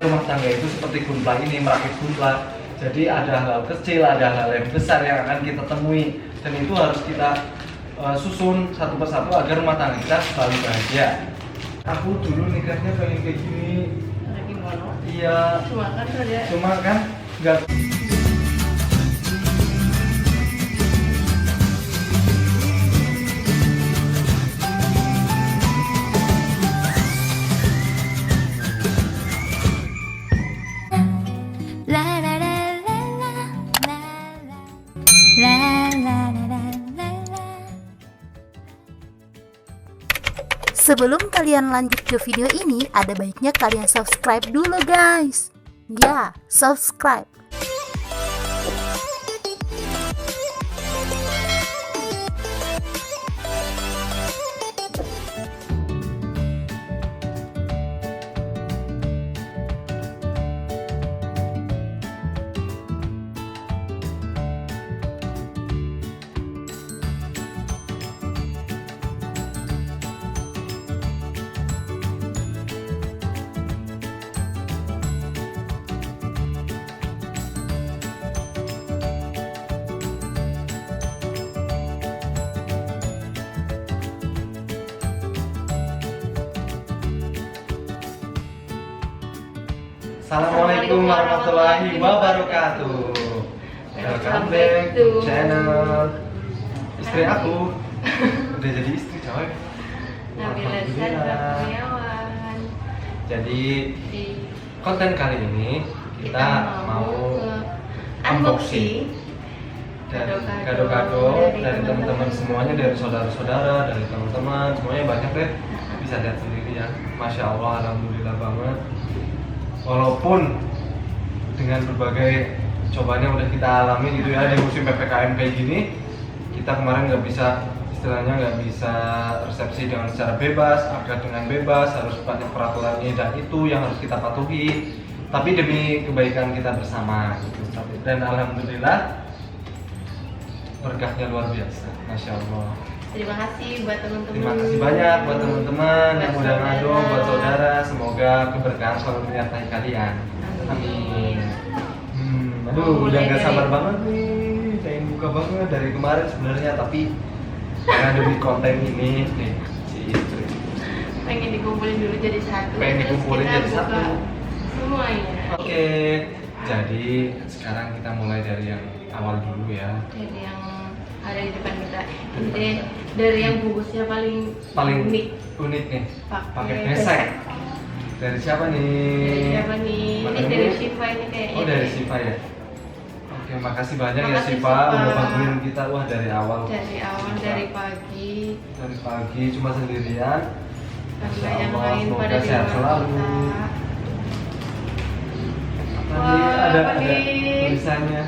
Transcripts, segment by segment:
Rumah tangga itu seperti gunpla ini, merakit gunpla. Jadi ada hal kecil, ada hal yang besar yang akan kita temui, dan itu harus kita susun satu persatu agar rumah tangga kita selalu bahagia. Aku dulu nikahnya pengen kayak gini. Gimana? Iya. Cuma kan nggak. Sebelum kalian lanjut ke video ini, ada baiknya kalian subscribe dulu guys. Ya, subscribe. Assalamualaikum warahmatullahi wabarakatuh. Welcome back to channel istri aku. Udah jadi istri coy. Nabila Kurniawan. Jadi konten kali ini kita mau unboxing kado-kado dari teman-teman semuanya, dari saudara-saudara, dari teman-teman semuanya banyak deh. Bisa lihat sendiri ya. Masya Allah, alhamdulillah banget. Walaupun dengan berbagai cobaan yang udah kita alami gitu ya di musim PPKM kayak gini, kita kemarin istilahnya nggak bisa resepsi dengan secara bebas, akad dengan bebas, harus banyak peraturan ini dan itu yang harus kita patuhi. Tapi demi kebaikan kita bersama gitu. Dan alhamdulillah berkahnya luar biasa, masya Allah. Terima kasih buat teman-teman. Terima kasih banyak buat teman-teman yang udah ngadu, buat saudara. Semoga keberkahan selalu menyertai kalian. Amin. Aduh, udah nggak sabar banget nih, pengen buka banget dari kemarin sebenarnya, tapi karena demi konten ini nih si istri. Pengen dikumpulin dulu jadi satu. Pengen dikumpulin jadi satu. Semuanya. Oke, jadi sekarang kita mulai dari yang awal dulu ya. Dari yang ada di depan kita. Dari yang bungkusnya paling unik nih. Pakai besek. Dari siapa nih? Dari siapa nih? Ini dari Shiva ini kayaknya. Oh, dari Shiva ya. Oke, makasih banyak ya Makasih, Shiva Shiva. udah bantuin kita dari awal. Dari pagi. Dari pagi cuma sendirian. Sampai yang Allah, lain semoga pada di sehat luar selalu. kota. Tadi Wah, ada apa nih? tulisannya.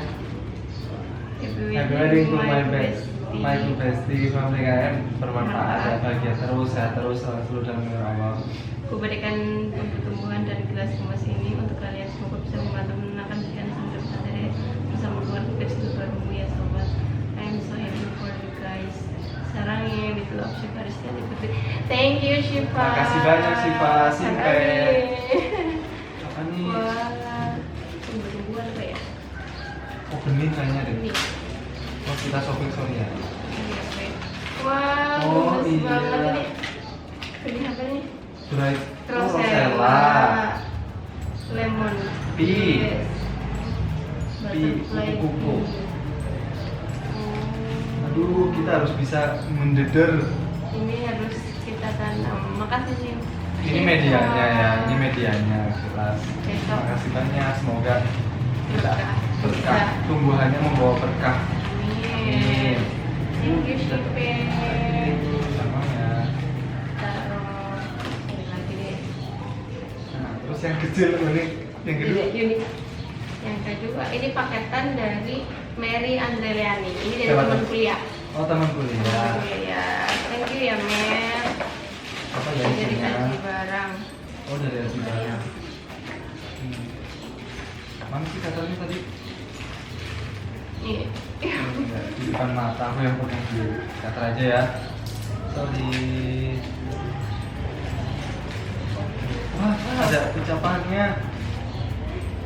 Happy wedding to my best. My two bestie, family KM bermanfaat ya, bahagia terus, sehat terus, selalu dalam lindungan Allah. Aku berikan pertumbuhan dan gelas emas ini untuk kalian, semoga bisa membantu menenangkan pikiran sambil bersantai bersama keluarga kecil barumu ya sobat. I am so happy for you guys. Sarangnya with love Shiva Rizkyati Putri. Thank you Shiva. Makasih banyak Shiva, Simpe. Amin. Apa nih? Wah, tumbuh-tumbuhan apa ya? Oh, benih kayaknya deh. Ini. Oh, kita shopping sorry ya. Ini apa ya? Wah, Oh, bagus iya. banget ini. Ini apa nih? Bright Rosella. Lemon. Pi. Yes. Pi, Butterfly. kupu-kupu. Oh. Aduh, kita harus bisa mendeder. Ini harus kita tanam. Makasih sih. Ini medianya ya, ini medianya jelas. Besok. Terima kasih banyak, semoga kita Berkah. berkah, tumbuhannya membawa berkah. Amin. Thank you Shipe. Sama ya. Taruh ini lagi deh. Nah, terus yang kecil ini, yang kedua. Unik. Yang kedua, ini paketan dari Mary Andreliani. Ini dari Siapa teman tuh? kuliah. Oh, teman kuliah. Iya. Thank you ya Mer. Apa ya Jadi isinya? kasih barang. Oh, dari Azibarang. Mana sih katanya tadi? Iya. Di depan mata aku yang pegang di kata aja ya. Sorry. Wah, ada ucapannya.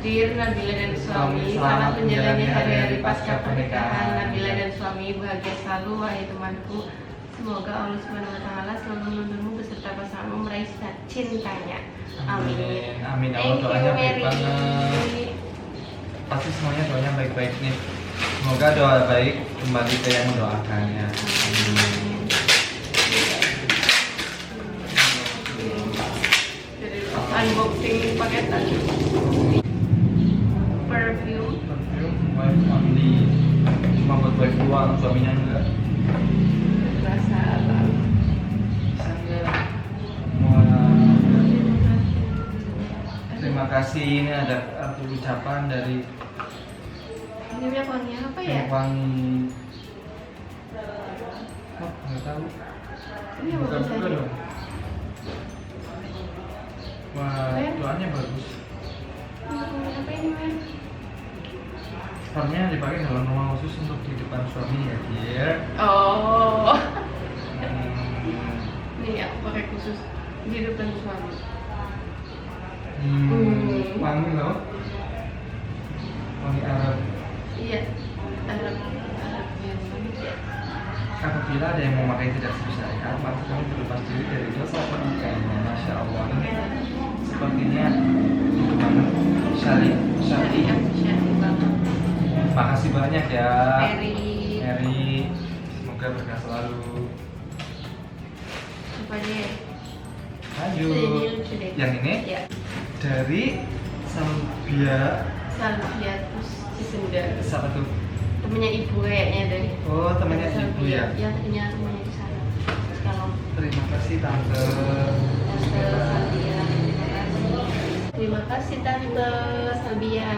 Dear Nabila dan suami, selamat menjalani hari-hari pasca pernikahan. Nabila dan suami bahagia selalu, wahai temanku. Semoga Allah Subhanahu wa Ta'ala selalu menuntunmu beserta pasanganmu meraih cintanya. Amin. Amin. Thank Allah you, doanya baik Mary. banget. Pasti semuanya doanya baik-baik nih. Semoga doa baik kembali ke yang mendoakannya. Amin. Jadi unboxing paketan. Perfume. Perfume wife only. Cuma buat wife doang, suaminya enggak. Rasa apa? Bisa enggak? Wah. Terima kasih, ini ada kartu ucapan dari Ini minyak wangi apa ya? minyak wangi. Oh, nggak tahu. Ini yang Bukan bagus juga aja. dong. Wah, Men. doanya bagus. Minyak wangi apa ini, Men? Sparnya dipakai dalam rumah khusus untuk di depan suami ya, dia. Oh. Ini ya, pakai khusus di depan suami. Wangi loh. Wangi Arab. Iya. Arab biasa. Apabila ada yang memakai tidak syariat, maka kami berlepas diri dari dosa pemakaiannya. Masya Allah. Sepertinya itu banget syari. Syariat banget. Makasih banyak ya, Mary. Mary. Semoga berkah selalu. Apa deh? Lanjut. Ini lucu deh. Yang ini Ya. dari Salvia. Salviatus Cisenda. Siapa tuh? Temennya ibu kayaknya dari. Oh, temannya ibu ya. Ya, punya temannya di sana. Kalau Terima kasih tante. Tante Salvia, terima kasih. Terima kasih Tante Salvia.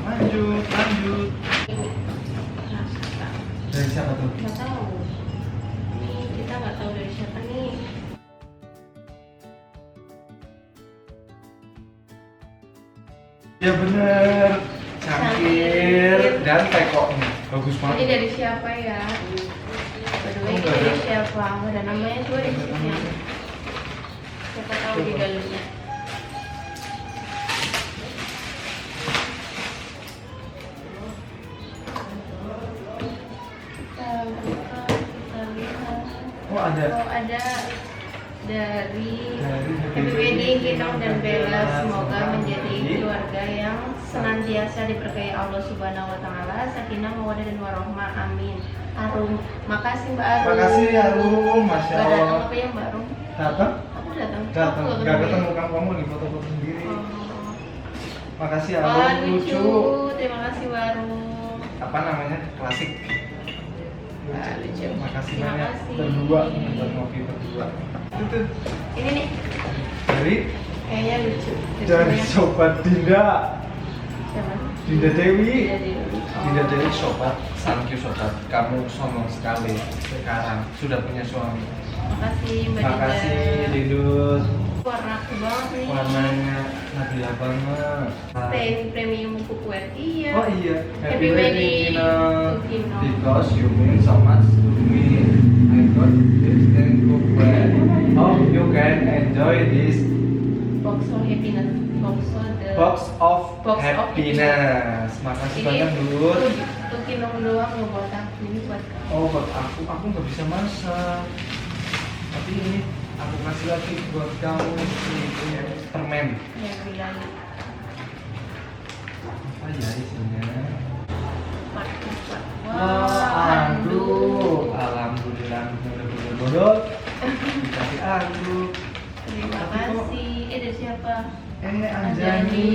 Lanjut. Ini rasa Dari siapa tuh? nggak tahu. Ini kita nggak tahu dari siapa nih. Ya bener, cangkir dan tekoknya bagus Ini banget. dari siapa ya? By the way, ini dari siapa? Ada namanya tuh di sini. Siapa tahu di dalamnya. Kita lihat. Oh ada. Oh, ada dari Dari Happy Wedding Kinong dan Bella, semoga menjadi keluarga yang senantiasa diberkahi Allah Subhanahu wa Ta'ala, sakinah mawaddah dan warahmah, amin. Arum, makasih Mbak Arum. Makasih Arum, Masya Nggak datang Allah. apa ya Mbak Arum? Datang? Aku datang. Datang. Aku Gak ketemu kamu di foto-foto sendiri. Oh. Makasih Wah, Arum, lucu. lucu. Terima kasih Mbak Arum. Apa namanya? Klasik. Wah, lucu. Makasih Terima banyak. kasih. Berdua, buat ngopi berdua. Itu Ini nih, dari kayaknya lucu. dari Tulisannya- sobat Dinda. Siapa? Dinda Dewi. Dinda Dewi. Dinda Dewi sobat, thank you sobat. Kamu sombong sekali sekarang sudah punya suami. Makasih Mbak Dinda. Makasih Dindut. Warna aku banget nih. Warnanya Nabila banget. Stain premium cookware. Iya. Oh iya, Happy wedding, Kino. Kino. Because you mean so much to me. I got this thing cookware. Hope you can enjoy this Box of happiness. box of Box of happiness. Makasih banyak Dut. Tuh kinong doang loh buat aku, ini buat kamu. Oh buat aku nggak bisa masak. Tapi ini aku kasih lagi buat kamu ini permen. Ya bilang Apa ya isinya? part. Aduh, alhamdulillah bener-bener bodoh. Dikasih anggur. Terima kasih. Dari siapa? Anjani.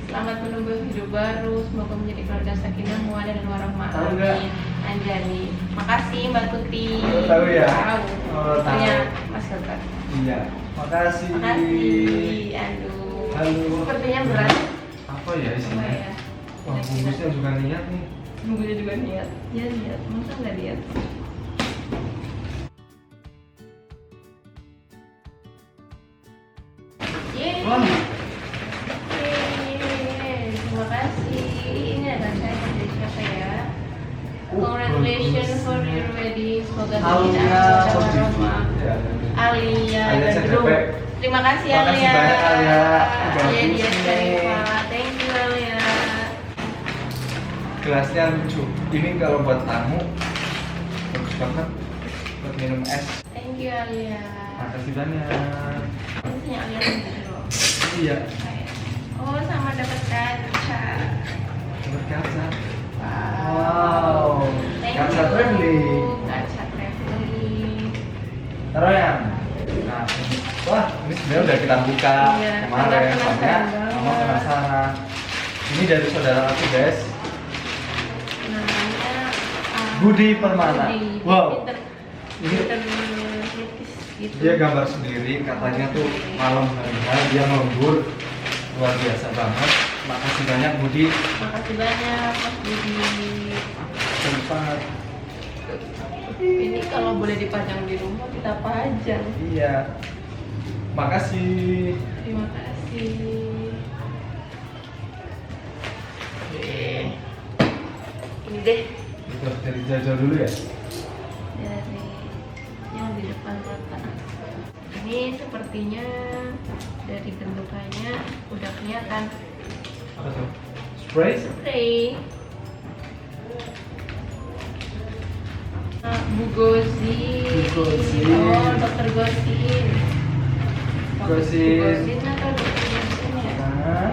Selamat menunggu hidup baru. Semoga menjadi keluarga sakinah, mawaddah dan warahmah. Tahu nggak? Amin. Anjani. Makasih Mbak Tuti. Tahu ya? Tahu. Oh, tahu. Punya Mas Gagat. Iya. Makasih. Makasih. Aduh. Halo. Sepertinya berat. Apa ya Apa isinya? ya? Wah, bungkusnya juga niat nih. Bumbunya juga niat. Ya niat. Masa nggak niat? Yeay. Wah. Yeay. Terima kasih. Ini ada saya dari siapa ya? Oh, Congratulations bagus. for your wedding. Semoga Halo sakinah, ya, mawaddah, warahmah. ya. Alia Alia Gadrung. CDP. Terima kasih Makasih Alia. banyak, Alia. Udah Alia habis dia nih. dari Pak. Thank you Alia. Gelasnya lucu. Ini kalau buat tamu bagus banget buat minum es. Thank you Alia. Makasih banyak. Ini punya Alia sendiri loh. Iya. Oh sama dapat kaca. Dapat kaca. Wow. Thank Kaca you. traveling. Kaca traveling. Taruh ya. Nah, wah ini sebenarnya udah kita buka Iya, kemarin, penasaran soalnya banget. mama penasaran. Ini dari saudara aku guys, Namanya Budi Permana. Budi. Wow. Ini Ini gitu. dia gambar sendiri, katanya tuh malam hari dia ngembur, luar biasa banget. Makasih banyak Budi. Makasih banyak Mas Budi. Sempat. Ini kalau boleh dipajang di rumah kita pajang. Iya. Makasih. Terima kasih. Ini deh Itu dari Jaja dulu ya. dari yang di depan mata. Ini sepertinya dari bentukannya udah kelihatan. Apa tuh? Spray? Spray. Bu Gozi. Bu Gozi. Oh, Dokter Gozin. Gozin. Gozin atau Dokter Gozin ya? Nah,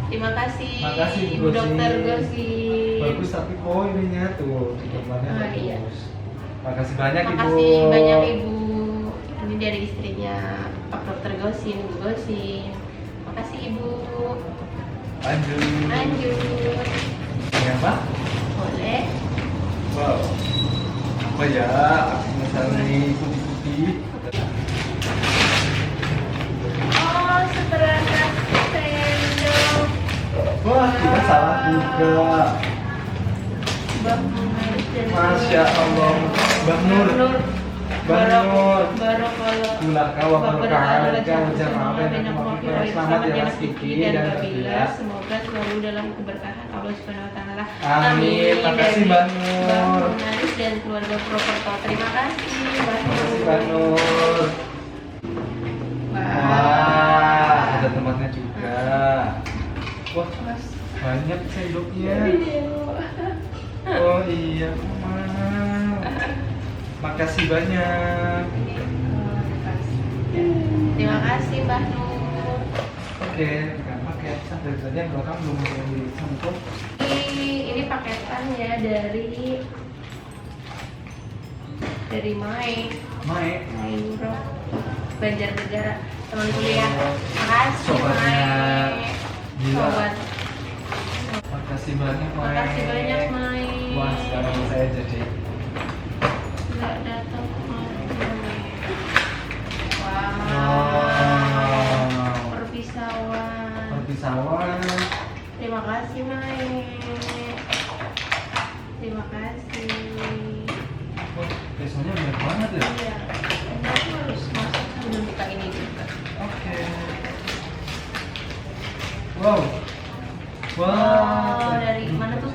Terima kasih. Makasih, Bu Ibu Gozin. Dokter Gozin. bagus tapi kok ininya tuh di gambarnya Ah, bagus. iya. Makasih banyak Ibu. Makasih banyak Ibu. Ini dari istrinya Pak Dokter Gozin, Bu Gozin. Makasih Ibu. Lanjut. Lanjut. Ini apa? Boleh. Wow. Apa ya? Aku misalnya putih-putih. Oh, seperangkat sendok. Wah, kita salah juga. Mbak Nur dan Masya Allah. Mbak Nur. Mbak Nur. Barokallah. Gula kawah Bapak berkah berdoa dan wajah jangan bersama bina selamat selamat ya ya Mas Kiki dan dan Babila. Babila. Semoga selalu dalam keberkahan Allah Subhanahu wa taala. Amin. Makasih, Dari Mbak Nur. Mbak Naris dan keluarga Properto. Terima kasih Mbak Nur. Makasih Mbak Nur. Wah. Wah, ada tempatnya juga. Wah, Mas. banyak sendoknya. Video. Oh iya, Mama. Makasih banyak. Terima kasih Mbak Nur. Oke, nggak pakai sampai tadi yang belakang belum ada yang disentuh. Ini paketan ya dari Mai Nuro Banjarnegara, teman kuliah. Makasih Sobatnya Mai. Gila. Sobat. Makasih banyak, Mai. Makasih banyak Mai. Wah, sekarang saya jadi Nggak datang kemarin. Wow. wow. Perpisauan. Perpisauan. Terima kasih Mai. Terima kasih. Wah, besoknya banyak banget ya. Iya. Ini aku harus masuk sambil buka ini juga. Oke. Wow. Oh, dari mana tuh?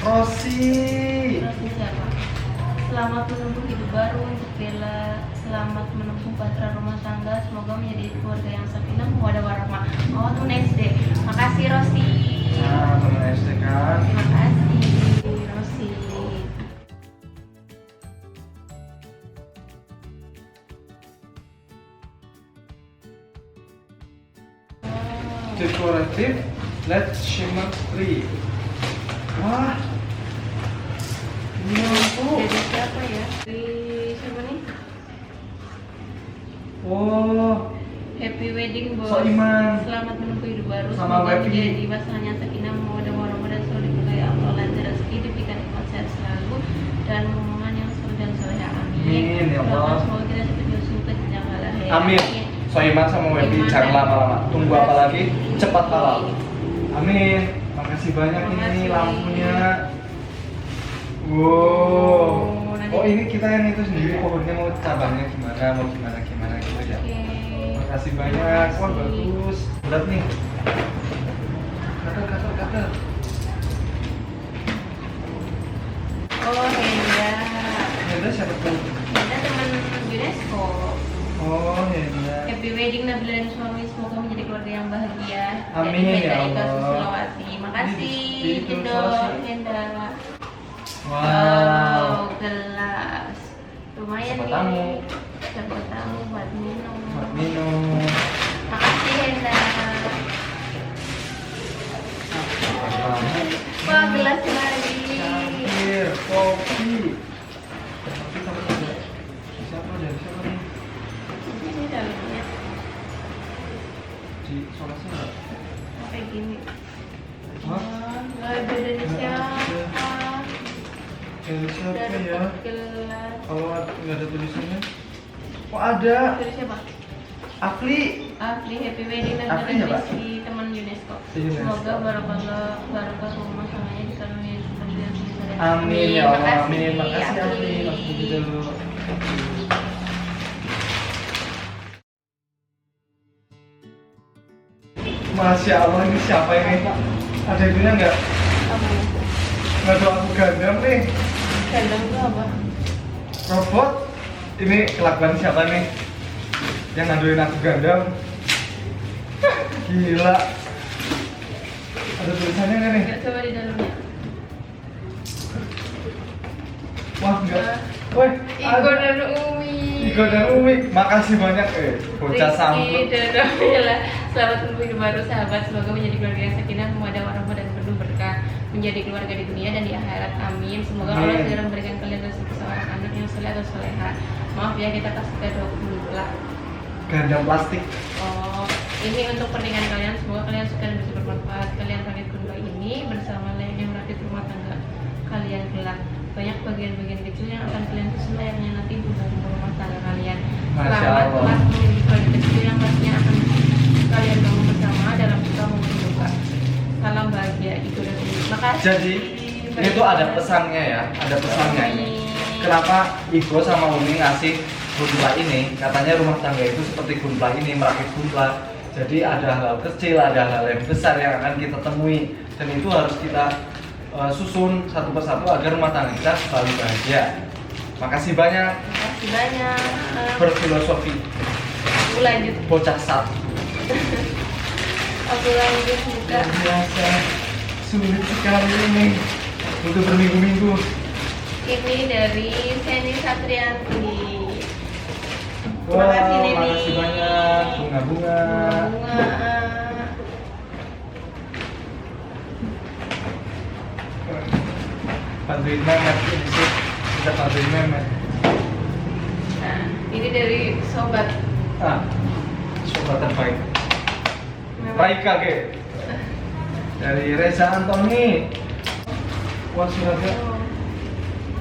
Rosi. Terus ini siapa? Selamat menempuh hidup baru untuk Bella. Selamat menempuh bahtera rumah tangga. Semoga menjadi keluarga yang sakinah mawaddah warahmah. Oh, tuh next day. Makasih Rosi. Nah, teman SD kan. Terima kasih Rosi. Decorative LED shimmer tree. Wah, ini lampu. Dari siapa ya? Dari siapa nih? Oh, Happy wedding bos. Soiman. Selamat menempuh hidup baru. Sama Semoga Wepi. menjadi pasangannya sakinah mawaddah warahmah dan selalu diberkahi Allah, lancar rezeki, diberikan nikmat sehat selalu dan hubungan yang soleh dan soleha. Amin. Amin, ya Allah. Doakan semoga kita dapat diusul ke jenjang halal ya. Amin. Soiman sama Webi Soiman jangan dan lama-lama. Tunggu apa lagi? Cepat halal. Amin. Amin. Makasih banyak ini Makasih. lampunya. Wow. Oh, nanti- Oh, ini kita yang itu sendiri pohonnya mau cabangnya gimana, mau gimana gitu ya. Oke. Makasih banyak. Wah, Makasih. bagus. Berat nih. Kata. Oh, Henda. Henda siapa tuh? Henda teman UNESCO. Oh, Henda. Happy wedding Nabila dan suami, semoga menjadi keluarga yang bahagia. Amin, Dari ya Henda Ika Allah. Susilawati. Makasih, Di- Kendor Henda. Wow. Gelas. Lumayan Siapa nih. tamu? Siapa tamu buat minum. Buat minum. Makasih Henda. Banget. Wah, gelas lagi. Cangkir, kopi. Kopi sama juga. Siapa dari siapa nih? Ini dalamnya Di solasi enggak? kayak gini. Hah? Nggak ada dari siapa. Dari siapa Dari ya? gelas. Kalau nggak ada tulisannya? Kok ada? Dari siapa? Afli. Afli, happy wedding dan Afli ya, Pak? Rizky, teman UNESCO. UNESCO. Semoga barokah rumah tangganya dikaruniai seperti yang sudah. Amin ya Allah, Makasih, amin. Makasih Afli. Makasih dulu. Masya Allah, ini siapa ini? Ada itunya nggak? Apa? Nggak ada aku gandam nih. Kandang itu apa? Robot. Ini kelakuan siapa nih? Yang ngaduin aku gandam. Gila. Ada tulisannya nggak nih? Nggak, coba di dalamnya. Wah, enggak. Woi, Iko dan Umi. Iko dan Umi, makasih banyak bocah Rizky sambut. dan Nabila, selamat menemui baru sahabat. Semoga menjadi keluarga yang sakinah, mawaddah warahmah dan penuh berkah, menjadi keluarga di dunia dan di akhirat. Amin. Semoga Allah Amin. segera memberikan kalian rezeki seorang anak yang soleh atau soleha. Maaf ya, kita kasih kado pula. Gandam plastik. Oh, ini untuk pernikahan kalian. Semoga kalian suka dan bisa bermanfaat. Kalian rakit berdua ini bersama lainnya merakit rumah tangga kalian kelak. Banyak bagian-bagian kecil yang akan kalian susun layaknya nanti bumbu rumah tangga kalian. Masya Selamat Allah. telah memiliki keluarga kecil yang pastinya akan kalian bangun bersama dalam suka maupun duka. Salam bahagia, Iko dan Umi. Makasih. Jadi, ini tuh ada pesannya ya, ada pesannya ini. Kenapa Iko sama Umi ngasih gunpla ini? Katanya rumah tangga itu seperti gunpla ini, merakit gunpla. Jadi ada hal kecil, ada hal yang besar yang akan kita temui, dan itu harus kita susun satu persatu agar rumah tangga kita selalu bahagia. Makasih banyak. Makasih banyak. Berfilosofi Aku lanjut. bocah satu. Aku lanjut buka. Luar biasa, sulit sekali ini untuk berminggu-minggu. Ini dari Seni Satrianti. Wah, Makasih, Neni. makasih banyak. Bunga-bunga. Bunga. Bantuin Memet ini sih. Kita bantuin Memet. Nah, ini dari sobat. Ah, sobat terbaik. Memang- Baik kakek. Dari Reza Antoni. Wah, suratnya. Oh.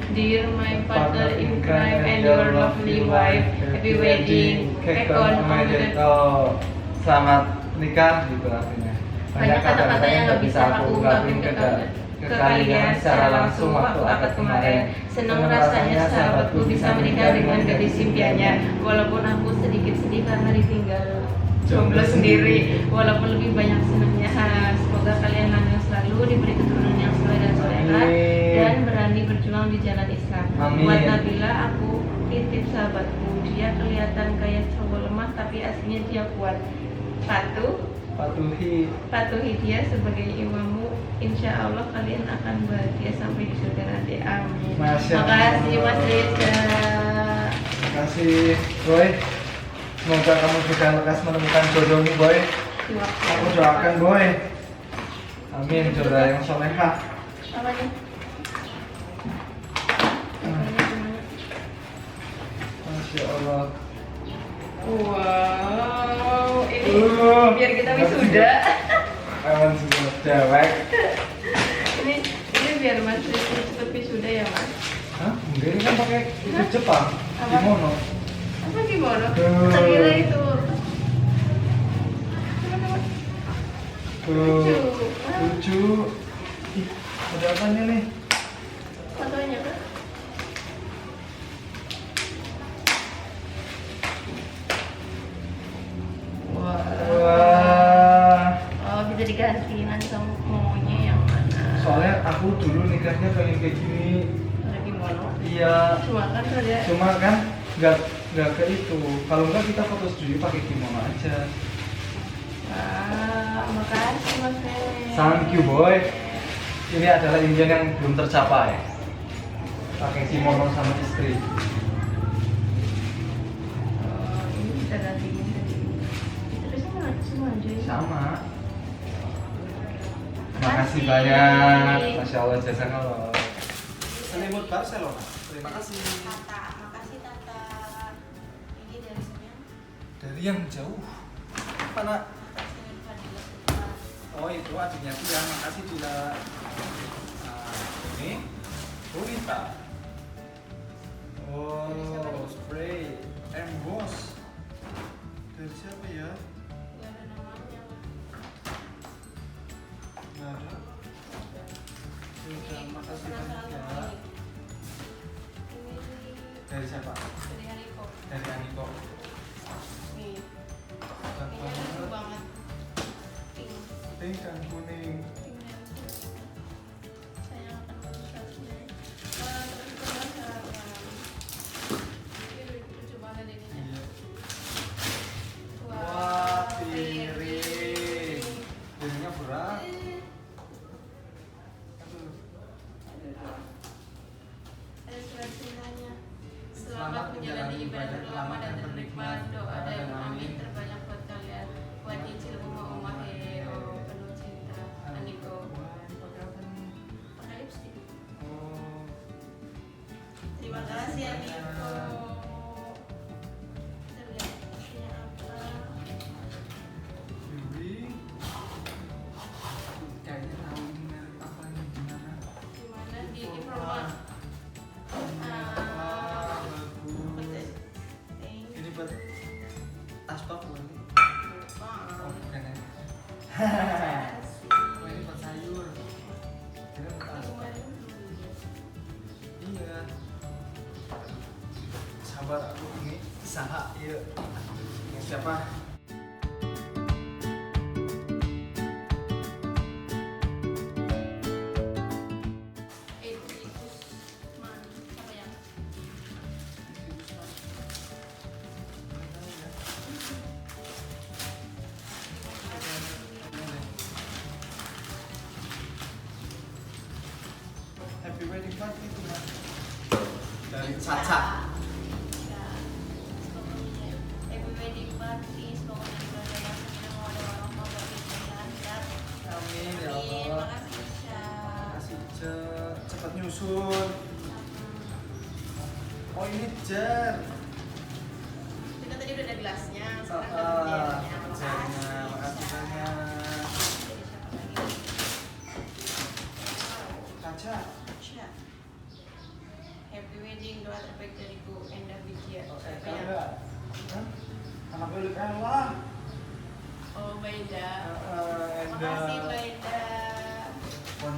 Dear my partner in crime and your lovely wife, happy wedding, Kekon Omedeto. Selamat nikah gitu artinya. Banyak kata-kata yang gak bisa aku ungkapin ke kalian secara langsung waktu akad kemarin. Senang rasanya sahabatku bisa menikah dengan gadis impiannya. Walaupun aku sedikit sedih karena ditinggal jomblo sendiri, walaupun lebih banyak senangnya. Semoga kalian langgeng selalu, diberi keturunan yang soleh dan soleha, Amin. dan berani berjuang di jalan Islam. Amin. Buat Nabila, aku titip sahabatku. Dia kelihatan kayak cowok lemah tapi aslinya dia kuat. Patuhi dia sebagai imammu. Insya Allah kalian akan bahagia sampai di surga nanti. Amin. Masya Makasih Allah. Mas Reza. Terima kasih, Boy. Semoga kamu juga lekas menemukan jodohmu, Boy. Aku doakan, Boy. Amin, jodoh yang solehah. Apa nih? Masya Allah. Wow, ini biar kita masih wisuda. Emang sudah cewek. ini biar Mas Reza cepet wisuda ya Mas. Hah? Enggak, ini kan pakai itu Jepang, Apa? kimono. Apa gimana? Tuh. Kira itu. Tuh, Lucu. lucu. Ih, ada apanya nih? Fotonya kan? Wah. Oh, bisa diganti nanti kamu maunya yang mana? Soalnya aku dulu nikahnya pengen kayak gini. Ada gimana? ngono. Iya. Cuma kan nggak ke itu. Kalau enggak kita foto studio pakai kimono aja. Makasih Mas Fene. Thank you boy. Ini adalah impian yang belum tercapai. Pakai kimono sama istri. Ini kita ganti terus semua aja. Sama. Makasih banyak. Masya Allah jasa kalau. Selimut Barcelona. Terima kasih. Makasih Tata. Ini dari sini. Dari yang jauh. Apa nak? Oh itu adiknya Tia. Makasih Tia. Ini Bonita. Oh spray emboss. Dari siapa ya? Gak ada namanya. Nggak ada. Sudah, makasih banyak ya. Dari siapa? Dari Haniko. Dari Aniko. Nih. Cakep Ini lucu banget. banget. Pink. Pink dan kuning. Pink dan pink. Saya akan mengusapnya. Terus kita seragam. Ini lucu banget ininya. Iya. Wah, piring. Piringnya berat. Aduh. Ada surat cintanya. Selamat menjalani ibadah lama dan bernikmat. Doa dan amin terbanyak buat kalian. Buat nyicil rumah Oma Heo penuh cinta. Aniko. Pakai lipstick. Oh. Terima kasih Aniko. Kita lihat isinya apa. Piring. Kayaknya tahu ini merek apa nih gimana? Gimana di Informa? Bagus. Ini buat tas top bukan? Oh bukan ya. Oh ini buat sayur. Kira buat tas. Iya. Sabar aku ini saha iya. Ini siapa? Apa ya? Happy wedding party itu mas. Dari Caca. Happy wedding party. Semoga ibadah yang senang ada orang mau lancar. Amin ya Amin. Allah. Makasih Isya. Kasih cepat nyusun. Oh ini jar. Kita tadi udah ada gelasnya. Sekarang Jarnya. dapat jarnya. Makasih banyak. Dari siapa lagi? Caca. Isya. Happy wedding, doa terbaik dariku Enda Widya. Oh, Siapa Eka yang- enggak? Hah? Anak milik Ella. Oh, Baida. Enda. Makasih Baida.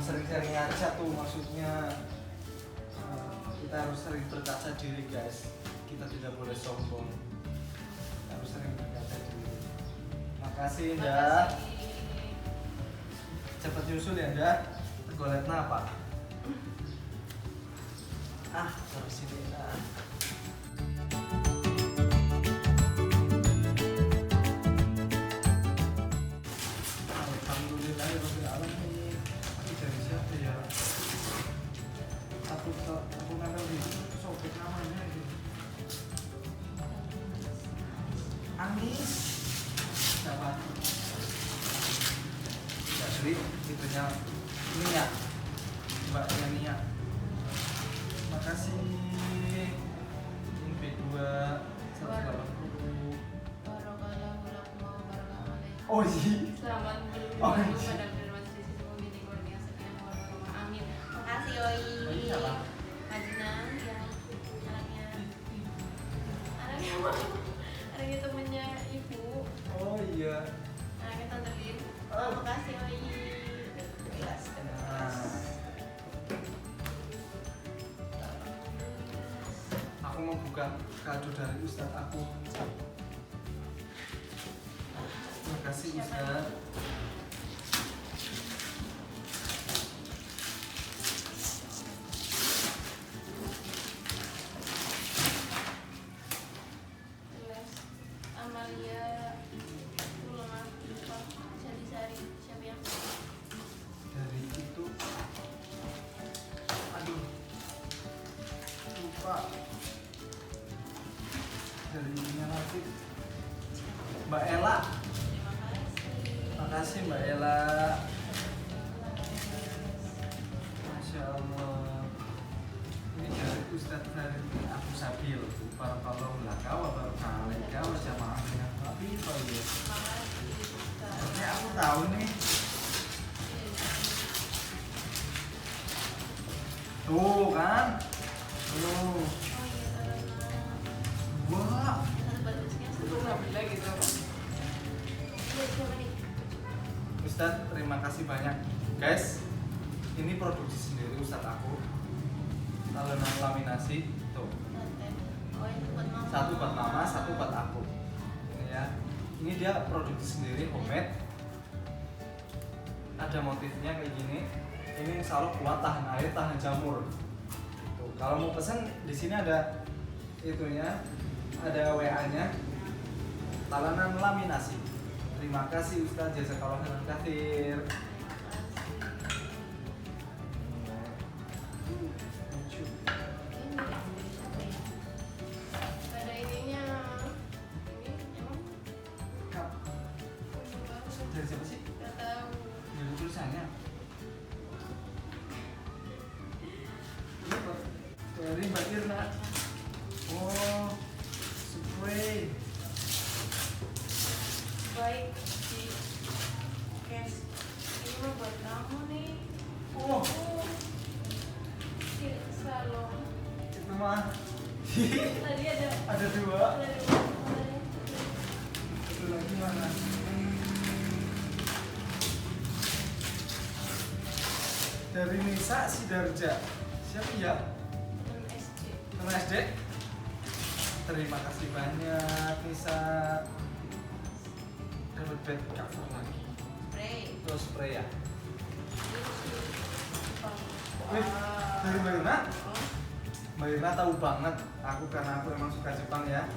Sering-sering ngaca tuh maksudnya. Kita harus sering berkaca diri guys. Kita tidak boleh sombong. Kita harus sering berkaca diri. Makasih Indah. Makasih. Cepet nyusul ya Indah. Goletna apa? Terus ini Indah. Alhamdulillahirobbilalamin. Ini dari siapa ya? Aku ngambil di sobek namanya ini. Anis. Siapa? Mbak Sri, itunya Nia. Mbaknya Nia. Makasih. Ini B2 180. Barakallahu lakum wa barakallahu alaikum. Oh iya. Selamat Oh, berlibur iya. dan bermanfaat sisi pemilik keluarga yang sekian warahmatullahi. Amin. Makasih Oi. Oh, iya, siapa? Madina yang anaknya anaknya temennya ibu, Oh iya. anaknya tante Lin. Oh. Makasih Oi. Gelas. Aku mau buka kado dari Ustadz aku. Terima kasih Ustadz. Tuh kan. Tuh. Oh iya, karena Wah. ada batasnya Itu nggak beli lagi tuh. coba nih. Ustadz, terima kasih banyak. Guys, ini produksi sendiri Ustadz aku. Talenan laminasi. Tuh. Oh itu buat mama. Satu buat mama, satu buat aku. Ini ya. Ini dia produksi sendiri homemade. Ada motifnya kayak gini. Ini insya Allah kuat, tahan air, tahan jamur. Tuh, kalau mau pesen di sini ada itunya, ada WA-nya. Talenan laminasi. Terima kasih Ustadz, jazakallahu khairan katsir. Lucu. Ada ininya. Ini emang Kak, dari siapa sih? nggak tahu. Dari tulisannya. Ini apa? Dari Mbak Irna. Oh, spray. Baik si Kes. Ini mah buat kamu nih. Oh, Si salon. itu mah. Tadi ada. Ada dua. Itu lagi mana? Dari Nisa Sidarja. Siapa ya? MSC. Teman SD. Terima kasih banyak Nisa. Dapat bed cover lagi. Spray. Terus spray ya. Jepang. Wih, dari Mbak Irna. Oh, Mbak Irna tahu banget. Aku karena aku emang suka Jepang ya.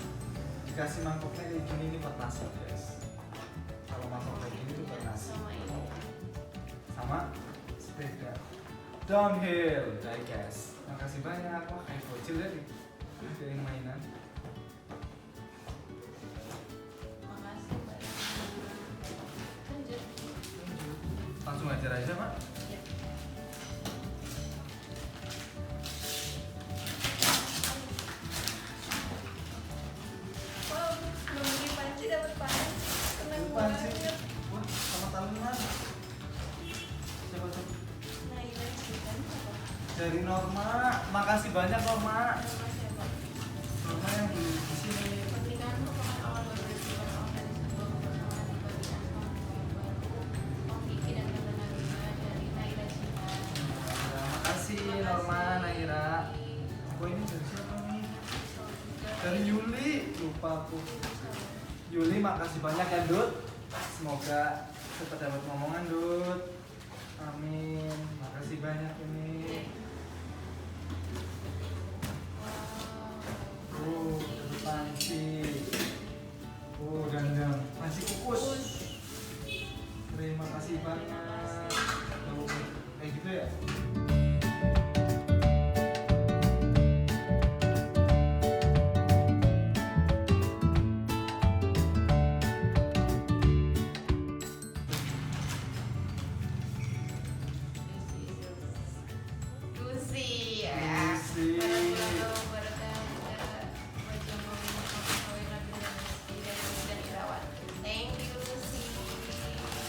Dikasih mangkoknya kayak gini ini buat nasi guys. Kalau mangkok kayak gini tuh buat nasi. sama ini. Sama sepeda downhill guys. Makasih banyak. Wah kayak bocil ya nih. Ada yang mainan. Makasih Mbak. Lanjut. Langsung ajar aja Pak. Ya. Wow, belum beli panci dapat panci. Seneng Apaan sih? banget. Wah sama talenan. Siapa tuh? Nah, ini sih kan apa? Dari Norma. Makasih banyak Norma. Nama siapa? Norma yang beli di sini. Pernikahan merupakan awal berkehidupan orang dari sebuah kebersamaan di bagian sama baru. Om Kiki dan Tante Nabila dari Naira Cinta. Ya, makasih Norma, Naira. Oh ini dari siapa nih? Dari Yuli. Lupa aku. Yuli makasih banyak ya Dut. Semoga cepat dapat ngomongan Dut. Amin. Makasih banyak ini. Dapat panci. Dan panci kukus. Terima kasih banyak. Oh, kayak gitu ya. Lucy ya. Lucy. Thank you Lucy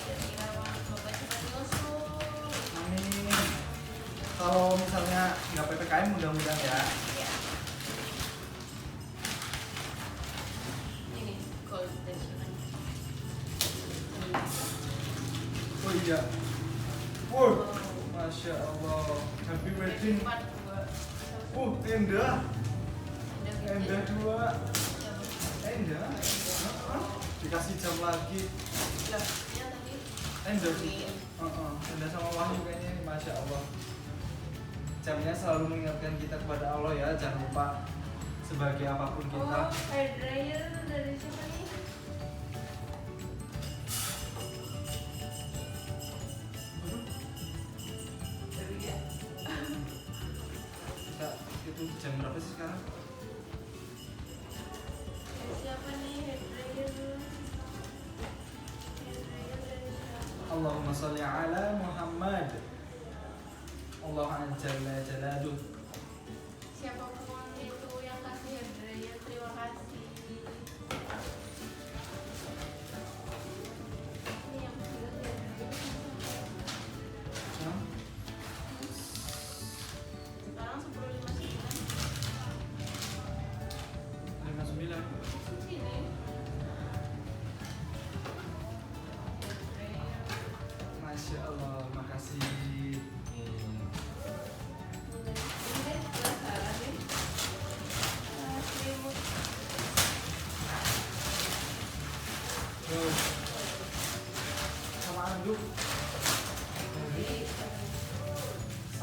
dan Irawan. Semoga cepat nyusul. Amin. Kalau misalnya nggak PPKM mudah-mudahan ya. Ya. Ini gold station. Oh iya. Wow. Masya Allah. Happy wedding. Part 2. Tenda. Tenda 2. Tenda. Dikasih jam lagi. Lah, ya tadi. Tenda. Tenda sama Wahyu kayaknya. Masya Allah. Jamnya selalu mengingatkan kita kepada Allah ya. Jangan lupa sebagai apapun kita. Oh, hair dryer dari siapa nih? Dari dia. Kita itu jam berapa sih sekarang? Dari siapa nih hair dryer? Hair dryer dari siapa? Allahumma sholli ala Muhammad. Allah jalla jalaluh. Siapapun itu yang kasih hair dryer, terima kasih. Ini yang sudah hair dryer. Jam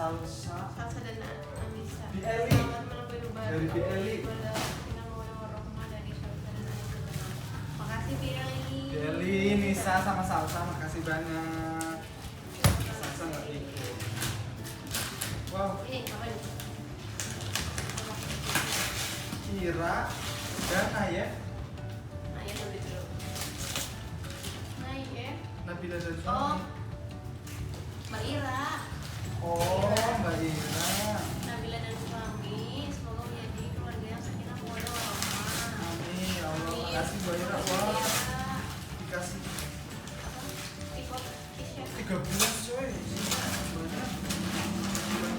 Salsa dan Anissa. Bi Eli. Selamat menempuh hidup baru. Dari Bi Eli. Makasih Bi Eli. Deli, Nisa sama Salsa, makasih banyak. Salsa nggak ikut. Wow, Ini apa nih? Ira dan Naya, Nah, ya tulis dulu. Nah, ya. Nabila dan Oh, suami. Mbak Ira. Oh, Mbak Ira. Nabila dan suami, semoga menjadi keluarga yang sakinah mawaddah warahmah. Amin, ya Allah. Amin. Makasih Mbak Ira. Makasih, Wah, Ira. dikasih Ikut Kisya. 13 coy. Banyak.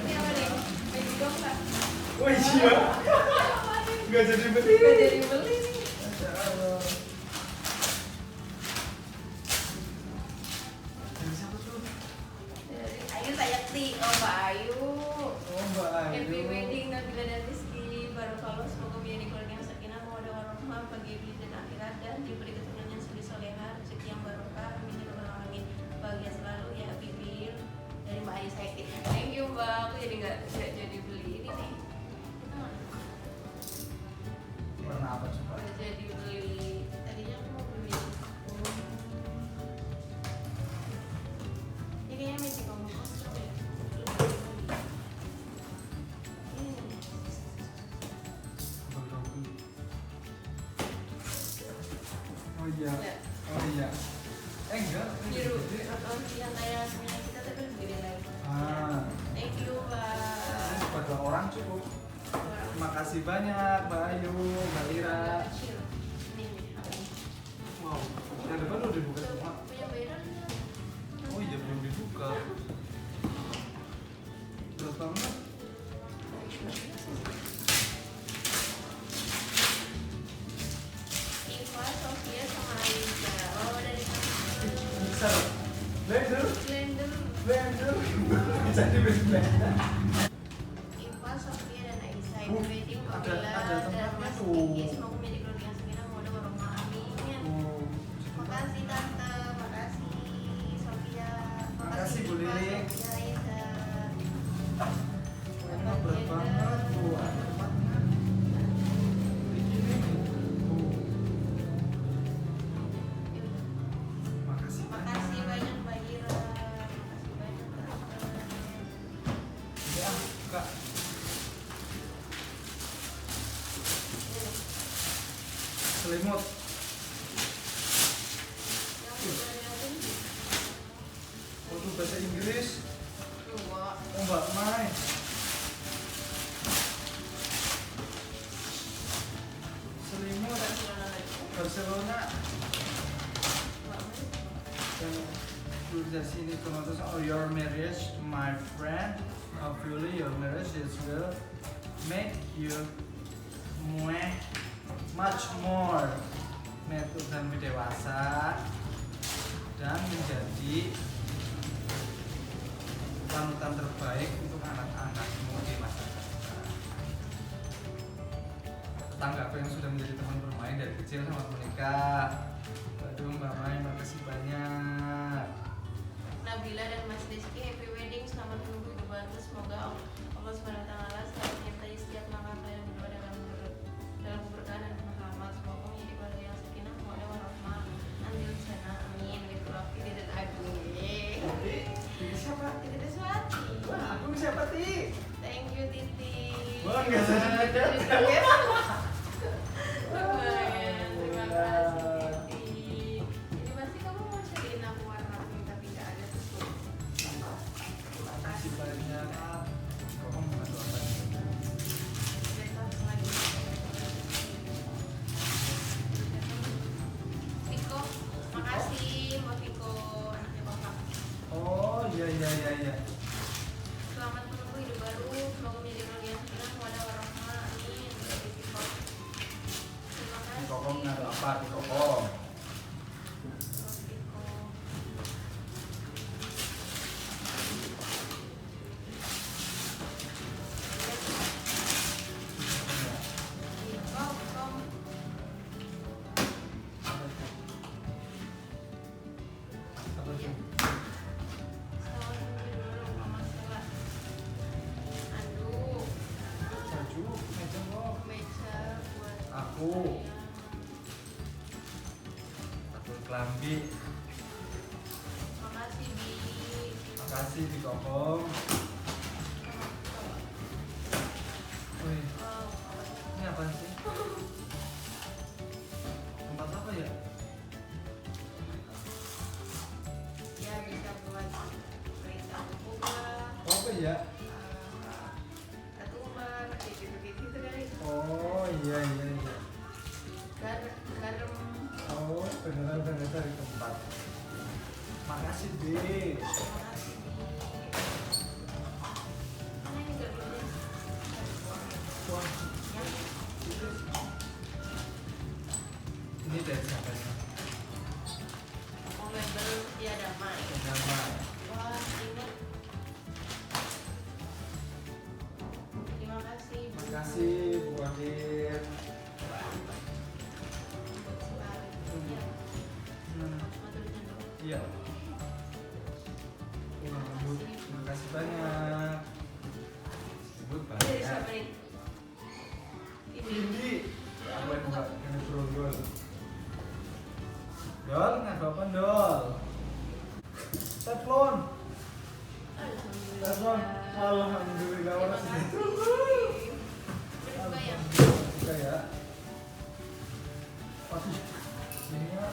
Ini apa nih? Baju dompet. Oh iya. Nggak jadi beli. Nggak jadi beli nih. Masya Allah. Dari siapa tuh? Dari Ayu Sayakti. Oh, Mbak Ayu. Oh, Mbak Ayu. Happy wedding Nabila dan Rizky. Barakallah, semoga menjadi keluarga yang sakinah mawaddah warahmah bagi dunia dan akhirat dan diberi keturunan yang suri solehah, rezeki yang barokah. Amin ya rabbal alamin. Bahagia selalu ya Habibin. Dari Mbak Ayu Sayakti. Thank you Mbak. Aku jadi nggak jadi beli ini nih. Kita mana? Warna apa coba? Nggak jadi beli. Tadinya aku mau beli. Ini kayaknya masih kamu kosong ya. Ini. Oh iya. Enggak. Oh iya. Enggak. Biru. Yang kayak punya kita tapi lebih gede lagi. Ah. Thank you Mbak. Buat 2 orang cukup. Terima kasih banyak Mbak Ayu, Mbak Ira. Kecil. Ini nih. Apa nih? Wow. Yang depan udah dibuka semua. Punya Mbak Ira nih. Oh iya belum dibuka. Berat banget. Iva, Sofia, sama Aiza. Oh dari mana? Bisa. Blender. Blender. Blender. Bisa di blender. Iva, Sofia, dan Aiza. Ibu wedding ada Kabila dan tempatnya Mas tuh. Kiki. Semoga menjadi keluarga yang sakinah mawaddah warahmah. Amin. Oh. Makasih Tante, makasih Sofia. Makasih, Bu Iva, Lili. Sofia, Aiza. Emang berat banget. Tuh, ada tempatnya. Begini. Tuh. Makasih banyak. Makasih banyak Mbak Ira. Makasih banyak Tante. Ya, buka. Ini. Selimut. Yang udah liatin. Oh, tuh bahasa Inggris. Dua. Oh, Mbak Mai. Selimut Barcelona. Yang tulis dari sini terus oh your marriage my friend hopefully your marriage is will make you much more mature dan lebih dewasa dan menjadi panutan terbaik untuk anak-anakmu di masa depan. Tetanggaku yang sudah menjadi teman bermain dari kecil sama menikah. Aduh Mbak Mai, makasih banyak. Nabila dan Mas Rizky, happy wedding, selamat menunggu hidup baru. Semoga Allah SWT selalu menyertai setiap langkah kalian berdua dalam keberkahan dan rahmat. Semoga menjadi keluarga yang sakinah mawaddah warahmah. Andil sana, amin. With love, Titi dan Adi. Ini siapa? Titi dan Swati. Wah, aku siapa Ti? Thank you Titi. Wah, nggak sadar. Lumayan, terima kasih Titi. Jadi pasti kamu mau cariin aku warna pink tapi nggak ada tuh. Makasih banyak. Kamu mau doa apa? Besok lagi. Viko, makasih Mbak Viko, anaknya Bapak. Oh, iya. Selamat menunggu hidup baru, semoga menjadi keluarga yang sakinah mawaddah warahmah. Amin. Dari Viko. Terima Di kasih. Kokom ngaruh apa? Di Kokom. Mbak Viko. Viko, kom. Apa Iya. tuh? Selamat menunggu hidup baru, Mama Stella. aku. Satu kelambi. Makasih Bi. Makasih di kokong. Wih, ini apa sih? Tempat apa ya? Ya bisa buat berita buka. Apa ya? Ketumbar, kayak gitu kali. Oh iya. Garam. Oh beneran dari tempat. Makasih Bi. Makasih Bi. Mana ini garamnya? Wah, Yang ini dari siapa ya? oh label ya damai. Nama. Wah ini. Terima kasih Bu. Makasih Bu Adin. Untuk sekali. Ya. Maturnya dulu. Iya. Wah, Bu, terima kasih banyak. Sebut Dari siapa banyak. nih? Ini. Ini apa yang buka? Ini Dol. Dol, apa Dol? Teflon. Teflon. Alhamdulillah. Berubah ya? Buka ya. Waduh, ini ya.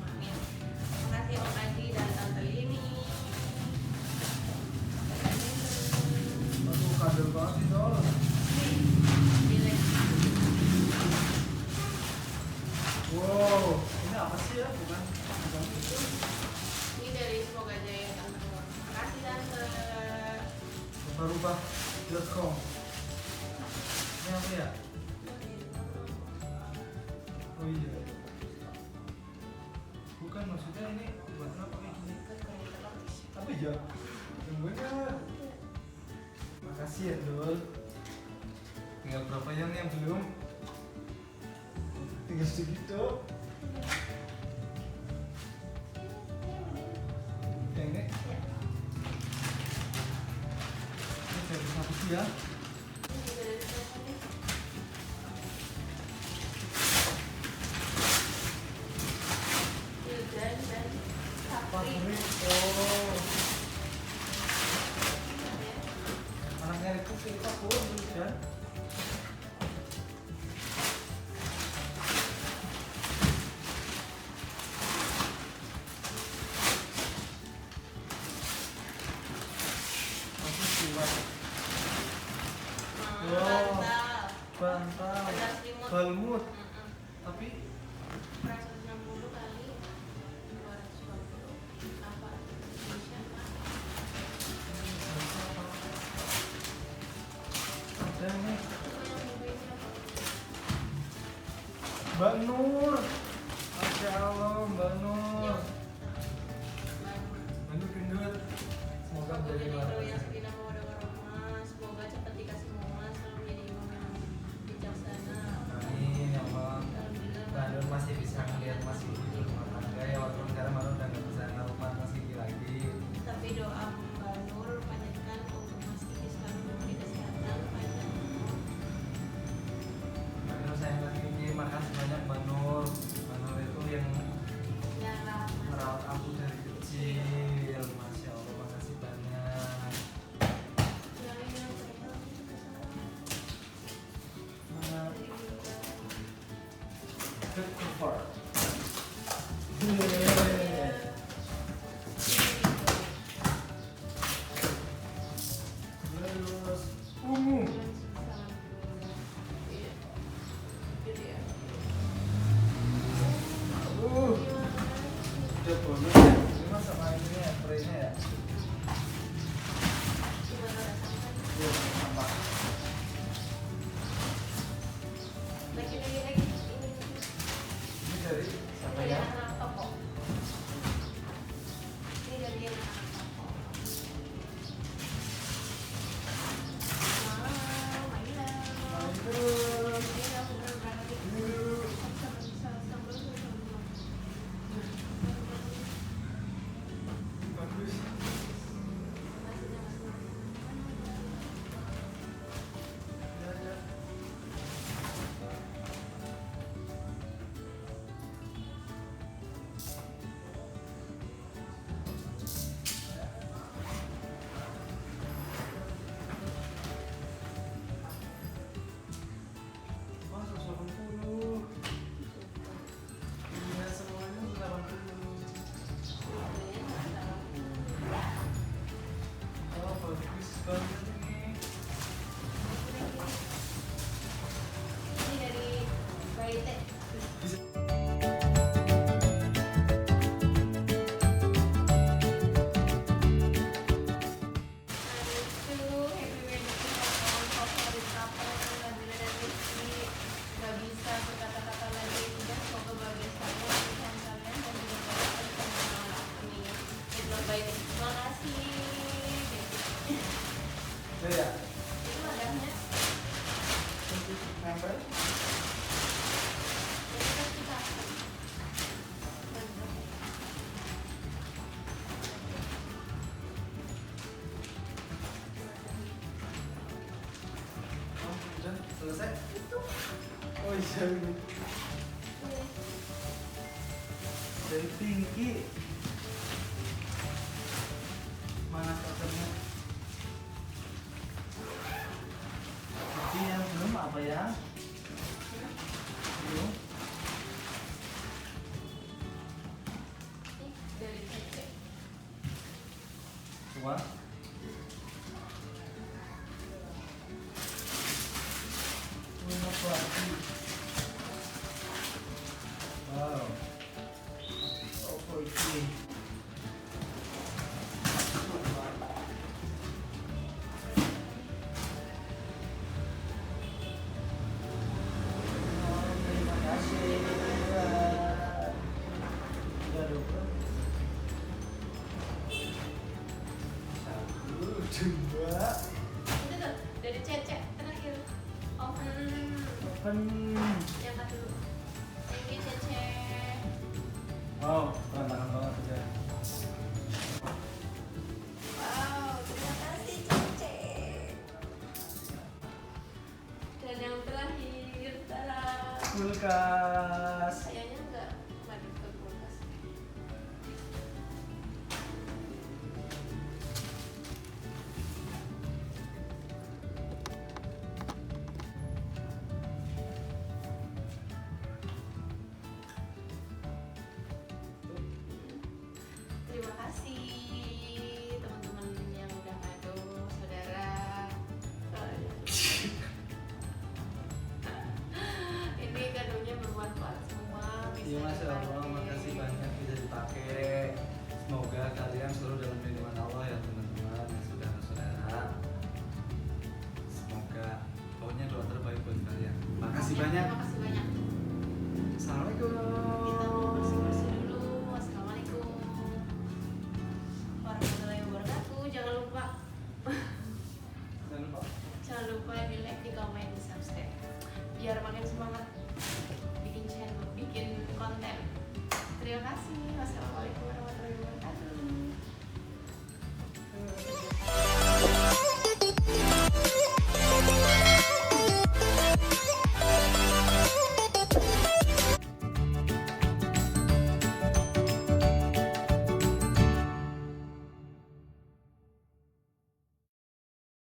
Makasih Om Adi dan Tante Lini. Aduh, kadel banget sih Dol. Wow, ini apa sih ya? Bukan itu. Ini dari Semoga Jaya Tante. Makasih Tante. Rubah-rubah.com. Ini apa ya? Oh iya. Bukan, maksudnya ini buat apa kayak gini? Apa ya? Yang benar. Makasih ya Dol. Tinggal berapa yang belum? Tinggal segitu. Yang ini? Ini saya bisa satu ya. Favorit. Oh. Anaknya itu kita pun kan. Aku kuat. Bantal. Balmut. Tapi 160 kali 250 apa? Indonesia ada nih. apa? Mbak Nur. Masya Allah Mbak Nur. Mbak Nur gendut. Semoga menjadi yang sekinah mawaddah warahmah. Semoga cepat dikasih rumah, selalu menjadi imam yang bijaksana. Amin ya Allah. Alhamdulillah. Mbak Nur masih bisa ngeliat masih di rumah tangga ya, walaupun sekarang Mbak Nur udah nggak bisa ngelakukan masih lagi. Tapi doa Mbak Nur panjatkan untuk Mas Kiki selalu diberi kesehatan panjang. Mbak Nur sayang lagi ini, makasih banyak Mbak Nur. Mbak Nur itu yang Dan rahmat. merawat aku dari kecil. Masya Allah, makasih banyak. Yang ini yang saya Nah, dari juga. good cover. Terus ungu. Udah bonus ya. Ini mah sama ini ya, spraynya ya. Iya, sama. Ini dari siapa ya? Bagus. Bisa berkata-kata lagi dan semoga bahagia selalu pernikahan kalian dan juga berkata sama ini. Itu baik. Terima kasih. Ya. Itu wadahnya. Nempel. Jadi kan kita Oh, udah selesai. itu. Oh iya ini. Dari Pinky. Mana covernya? Jadi yang belum apa ya? Belum. Ini dari Cece. Semua. Apa lagi? Wow. Apa ini? Terima kasih. Udah lupa. Satu, dua. Itu tuh dari Cece terakhir. Open. Yang tadi dulu. Thank you Cece. Oh, berantakan banget aja. Wow, terima kasih Cece. Dan yang terakhir, tada. Kulkas. Kayaknya enggak masuk ke kulkas. Terima kasih teman-teman yang udah ngadu, saudara. Ini kadonya bermanfaat semua. Iya, Masya Allah, makasih banyak bisa dipakai. Semoga kalian selalu dalam lindungan Allah ya teman-teman, ya saudara-saudara. Semoga pokoknya doa terbaik buat kalian. Makasih banyak. Terima kasih banyak. Assalamualaikum. Kita mau bersih-bersih dulu. Wassalamualaikum warahmatullahi wabarakatuh. Jangan lupa di like, di komen, di subscribe biar makin semangat bikin channel, bikin konten. Terima kasih.